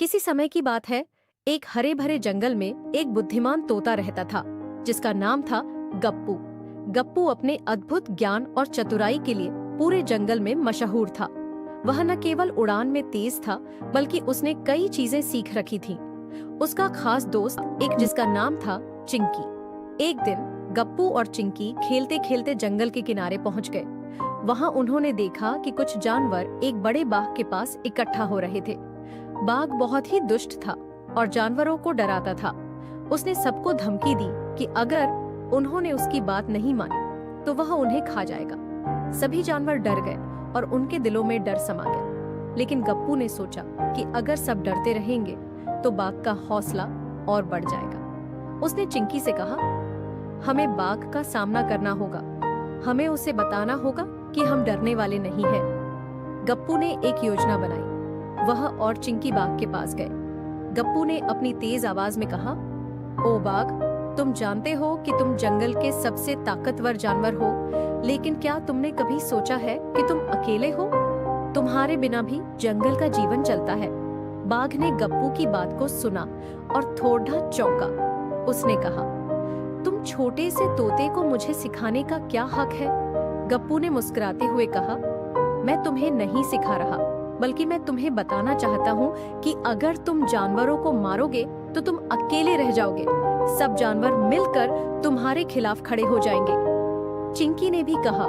किसी समय की बात है, एक हरे भरे जंगल में एक बुद्धिमान तोता रहता था जिसका नाम था गप्पू। गप्पू अपने अद्भुत ज्ञान और चतुराई के लिए पूरे जंगल में मशहूर था। वह न केवल उड़ान में तेज था, बल्कि उसने कई चीजें सीख रखी थीं। उसका खास दोस्त एक जिसका नाम था चिंकी। एक दिन गप्पू और चिंकी खेलते खेलते जंगल के किनारे पहुंच गए। वहां उन्होंने देखा कि कुछ जानवर एक बड़े बाघ के पास इकट्ठा हो रहे थे। बाघ बहुत ही दुष्ट था और जानवरों को डराता था। उसने सबको धमकी दी कि अगर उन्होंने उसकी बात नहीं मानी तो वह उन्हें खा जाएगा। सभी जानवर डर गए और उनके दिलों में डर समा गया। लेकिन गप्पू ने सोचा कि अगर सब डरते रहेंगे तो बाघ का हौसला और बढ़ जाएगा। उसने चिंकी से कहा, हमें बाघ का सामना करना होगा। हमें उसे बताना होगा कि हम डरने वाले नहीं हैं। गप्पू ने एक योजना बनाई। वह और चिंकी बाघ के पास गए। गप्पू ने अपनी तेज आवाज में कहा, ओ बाघ, तुम जानते हो कि तुम जंगल के सबसे ताकतवर जानवर हो, लेकिन क्या तुमने कभी सोचा है कि तुम अकेले हो? तुम्हारे बिना भी जंगल का जीवन चलता है। बाघ ने गप्पू की बात को सुना और थोड़ा चौंका। उसने कहा, तुम छोटे से तोते को मुझे सिखाने का क्या हक है? गप्पू ने मुस्कुराते हुए कहा, मैं तुम्हें नहीं सिखा रहा, बल्कि मैं तुम्हें बताना चाहता हूँ कि अगर तुम जानवरों को मारोगे तो तुम अकेले रह जाओगे। सब जानवर मिलकर तुम्हारे खिलाफ खड़े हो जाएंगे। चिंकी ने भी कहा,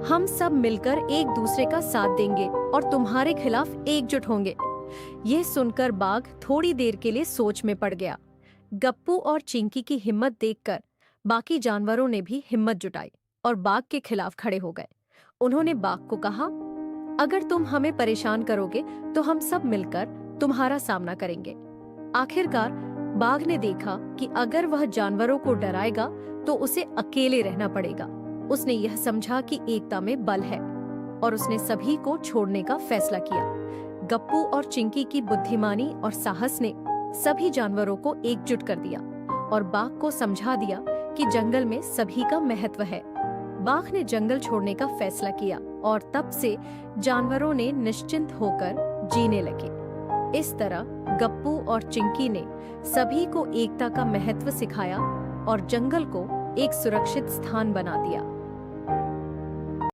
हम सब मिलकर एक दूसरे का साथ देंगे और तुम्हारे खिलाफ एकजुट होंगे। यह सुनकर बाघ थोड़ी देर के लिए सोच में पड़ गया। गप्पू और चिंकी की हिम्मत देखकर बाकी जानवरों ने भी हिम्मत जुटाई और बाघ के खिलाफ खड़े हो गए। उन्होंने बाघ को कहा, अगर तुम हमें परेशान करोगे तो हम सब मिलकर तुम्हारा सामना करेंगे। आखिरकार बाघ ने देखा कि अगर वह जानवरों को डराएगा तो उसे अकेले रहना पड़ेगा। उसने यह समझा कि एकता में बल है और उसने सभी को छोड़ने का फैसला किया। गप्पू और चिंकी की बुद्धिमानी और साहस ने सभी जानवरों को एकजुट कर दिया और बाघ को समझा दिया कि जंगल में सभी का महत्व है। बाघ ने जंगल छोड़ने का फैसला किया और तब से जानवरों ने निश्चिंत होकर जीने लगे। इस तरह गप्पू और चिंकी ने सभी को एकता का महत्व सिखाया और जंगल को एक सुरक्षित स्थान बना दिया।